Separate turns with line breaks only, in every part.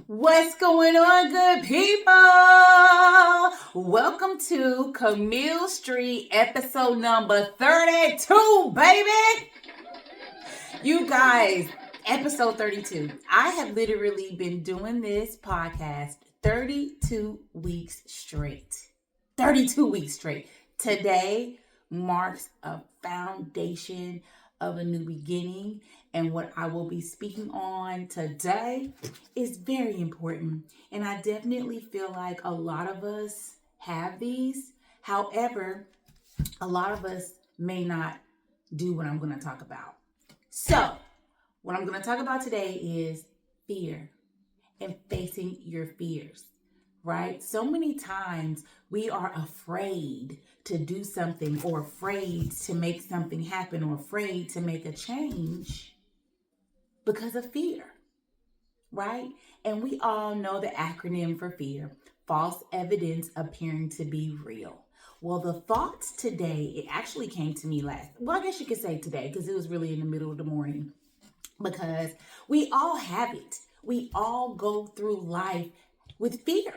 What's going on, good people? Welcome to Camille St episode number 32, baby. You guys, episode 32. I have literally been doing this podcast 32 weeks straight. 32 weeks straight. Today marks a foundation of a new beginning, and what I will be speaking on today is very important. And I definitely feel like a lot of us have these. However, a lot of us may not do what I'm going to talk about. So, what I'm going to talk about today is fear and facing your fears, right? So many times we are afraid to do something, or afraid to make something happen, or afraid to make a change because of fear, right? And we all know the acronym for fear: false evidence appearing to be real. Well, the thoughts today, it actually came to me I guess you could say today, because it was really in the middle of the morning, because we all have it. We all go through life with fear.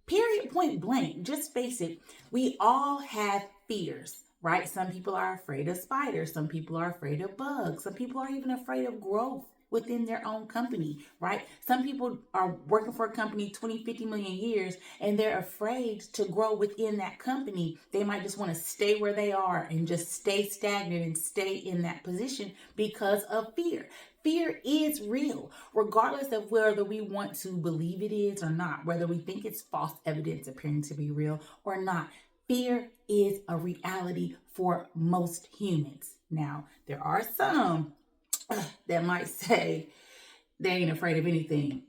Period, point blank. Just face it. We all have fears, right? Some people are afraid of spiders. Some people are afraid of bugs. Some people are even afraid of growth within their own company, right? Some people are working for a company 20, 50 million years, and they're afraid to grow within that company. They might just want to stay where they are and just stay stagnant and stay in that position because of fear. Fear is real, regardless of whether we want to believe it is or not, whether we think it's false evidence appearing to be real or not. Fear is a reality for most humans. Now, there are some that might say they ain't afraid of anything.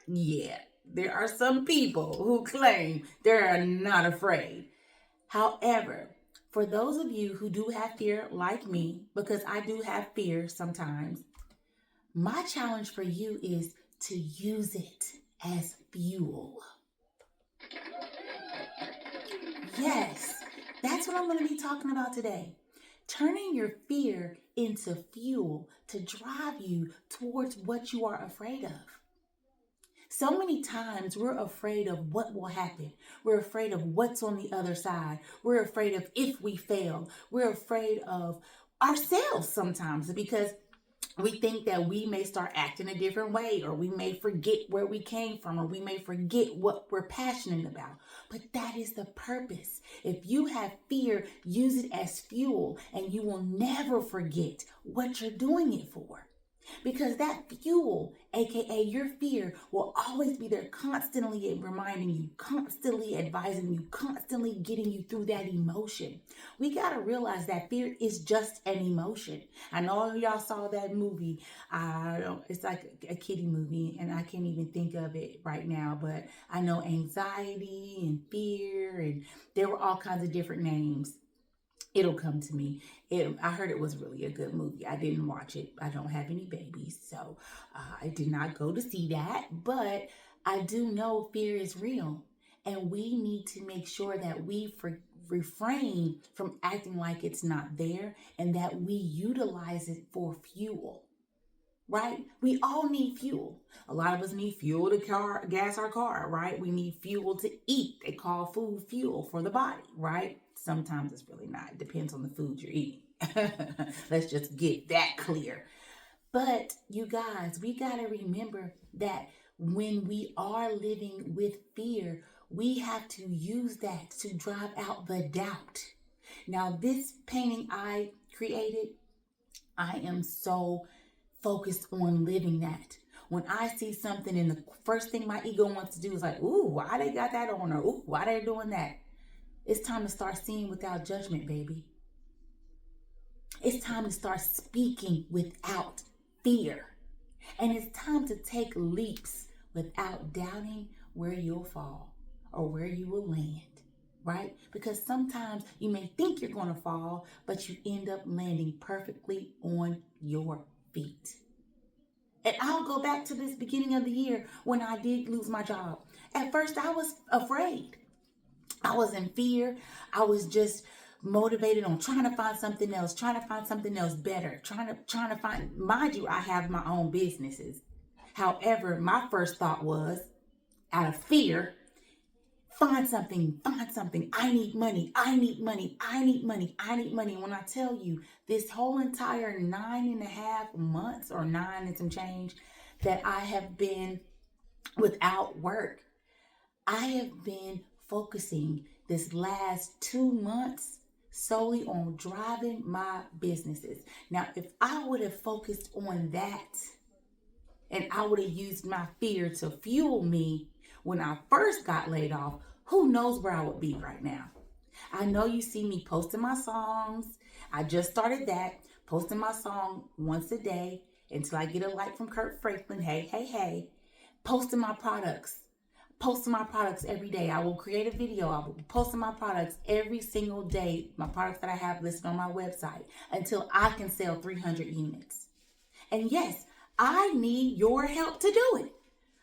Yeah, there are some people who claim they're not afraid. However, for those of you who do have fear like me, because I do have fear sometimes, my challenge for you is to use it as fuel. Yes, that's what I'm going to be talking about today. Turning your fear into fuel to drive you towards what you are afraid of. So many times we're afraid of what will happen. We're afraid of what's on the other side. We're afraid of if we fail. We're afraid of ourselves sometimes, because we think that we may start acting a different way, or we may forget where we came from, or we may forget what we're passionate about. But that is the purpose. If you have fear, use it as fuel, and you will never forget what you're doing it for. Because that fuel, aka your fear, will always be there, constantly reminding you, constantly advising you, constantly getting you through that emotion. We got to realize that fear is just an emotion. I know y'all saw that movie. It's like a kiddie movie, and I can't even think of it right now, but I know anxiety and fear, and there were all kinds of different names. It'll come to me. I heard it was really a good movie. I didn't watch it. I don't have any babies, so I did not go to see that. But I do know fear is real, and we need to make sure that we refrain from acting like it's not there, and that we utilize it for fuel. Right? We all need fuel. A lot of us need fuel to gas our car, right? We need fuel to eat. They call food fuel for the body, right? Sometimes it's really not. It depends on the food you're eating. Let's just get that clear. But you guys, we got to remember that when we are living with fear, we have to use that to drive out the doubt. Now, this painting I created, I am so focused on living that. When I see something, and the first thing my ego wants to do is like, ooh, why they got that on, or ooh, why they doing that? It's time to start seeing without judgment, baby. It's time to start speaking without fear. And it's time to take leaps without doubting where you'll fall or where you will land, right? Because sometimes you may think you're going to fall, but you end up landing perfectly on your feet. And I'll go back to this beginning of the year when I did lose my job. At first, I was afraid. I was in fear. I was just motivated on trying to find something else, better, trying to find, mind you, I have my own businesses. However, my first thought was, out of fear, find something. I need money. When I tell you this whole entire 9.5 months, or 9 and some change, that I have been without work, I have been focusing this last 2 months solely on driving my businesses. Now, if I would have focused on that, and I would have used my fear to fuel me when I first got laid off, who knows where I would be right now. I know you see me posting my songs. I just started that, posting my song once a day until I get a like from Kurt Franklin. Hey. Posting my products every day. I will create a video. I will be posting my products every single day, my products that I have listed on my website, until I can sell 300 units. And yes, I need your help to do it.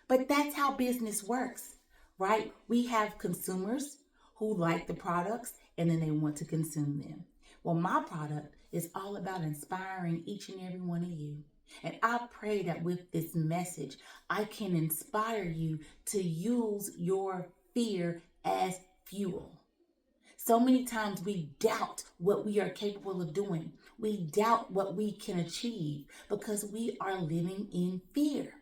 But that's how business works, right? We have consumers who like the products and then they want to consume them. Well, my product is all about inspiring each and every one of you. And I pray that with this message, I can inspire you to use your fear as fuel. So many times we doubt what we are capable of doing. We doubt what we can achieve because we are living in fear.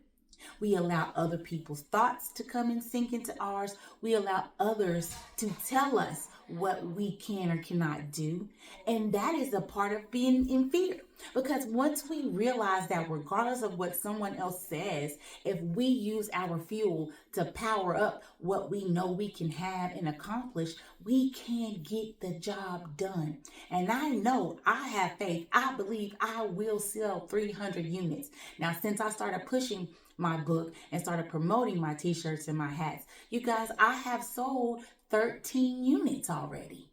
We allow other people's thoughts to come and sink into ours. We allow others to tell us what we can or cannot do. And that is a part of being in fear. Because once we realize that regardless of what someone else says, if we use our fuel to power up what we know we can have and accomplish, we can get the job done. And I know, I have faith. I believe I will sell 300 units. Now, since I started pushing my book and started promoting my t-shirts and my hats, you guys, I have sold 13 units already,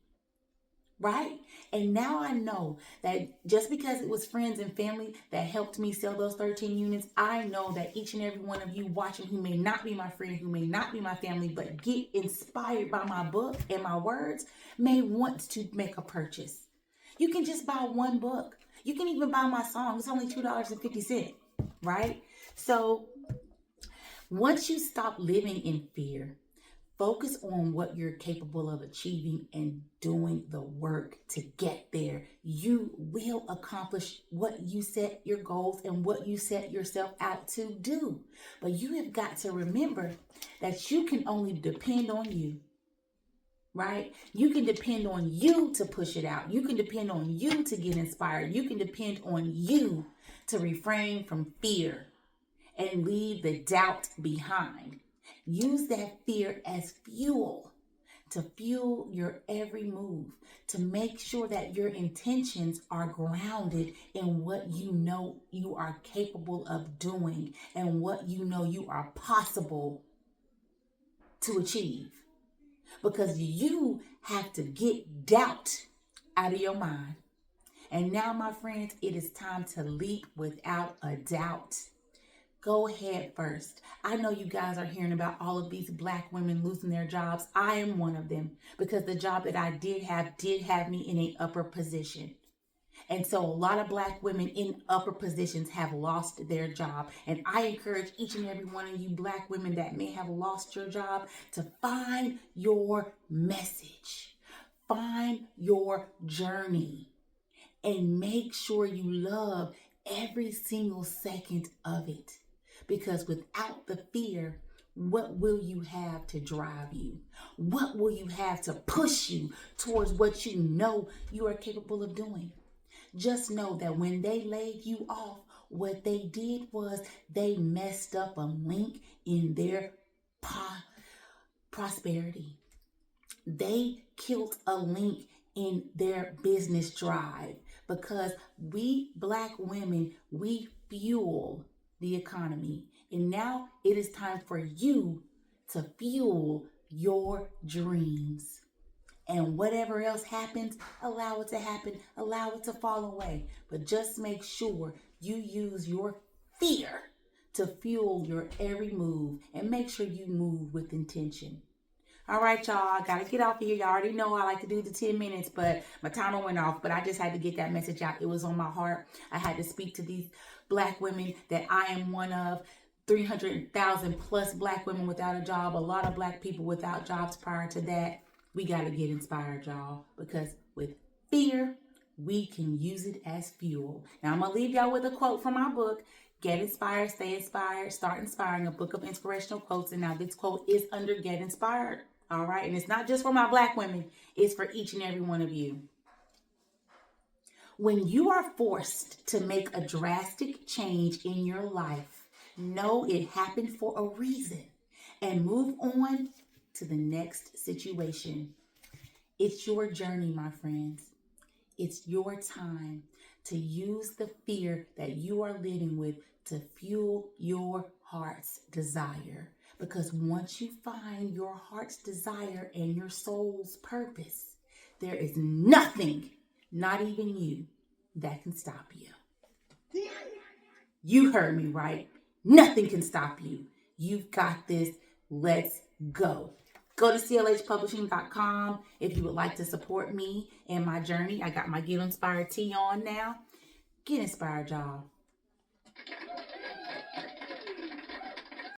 right? And now I know that just because it was friends and family that helped me sell those 13 units, I know that each and every one of you watching who may not be my friend, who may not be my family, but get inspired by my book and my words, may want to make a purchase. You can just buy one book. You can even buy my song. It's only $2.50, right? So once you stop living in fear, focus on what you're capable of achieving and doing the work to get there. You will accomplish what you set your goals and what you set yourself out to do. But you have got to remember that you can only depend on you, right? You can depend on you to push it out. You can depend on you to get inspired. You can depend on you to refrain from fear and leave the doubt behind. Use that fear as fuel to fuel your every move, to make sure that your intentions are grounded in what you know you are capable of doing and what you know you are possible to achieve. Because you have to get doubt out of your mind. And now, my friends, it is time to leap without a doubt. Go ahead first. I know you guys are hearing about all of these Black women losing their jobs. I am one of them because the job that I did have me in an upper position. And so a lot of Black women in upper positions have lost their job. And I encourage each and every one of you Black women that may have lost your job to find your message, find your journey, and make sure you love every single second of it. Because without the fear, what will you have to drive you? What will you have to push you towards what you know you are capable of doing? Just know that when they laid you off, what they did was they messed up a link in their prosperity. They killed a link in their business drive, because we Black women, we fuel the economy. And now it is time for you to fuel your dreams. And whatever else happens, allow it to happen, allow it to fall away. But just make sure you use your fear to fuel your every move, and make sure you move with intention. All right, y'all. I got to get off of here. Y'all already know I like to do the 10 minutes, but my timer went off. But I just had to get that message out. It was on my heart. I had to speak to these Black women that I am one of. 300,000 plus Black women without a job. A lot of Black people without jobs prior to that. We got to get inspired, y'all. Because with fear, we can use it as fuel. Now, I'm going to leave y'all with a quote from my book, Get Inspired, Stay Inspired, Start Inspiring, a book of inspirational quotes. And now this quote is under Get Inspired. All right. And it's not just for my Black women. It's for each and every one of you. When you are forced to make a drastic change in your life, know it happened for a reason and move on to the next situation. It's your journey, my friends. It's your time to use the fear that you are living with to fuel your heart's desire. Because once you find your heart's desire and your soul's purpose, there is nothing, not even you, that can stop you. You heard me right. Nothing can stop you. You've got this. Let's go. Go to clhpublishing.com if you would like to support me and my journey. I got my Get Inspired tee on now. Get inspired, y'all.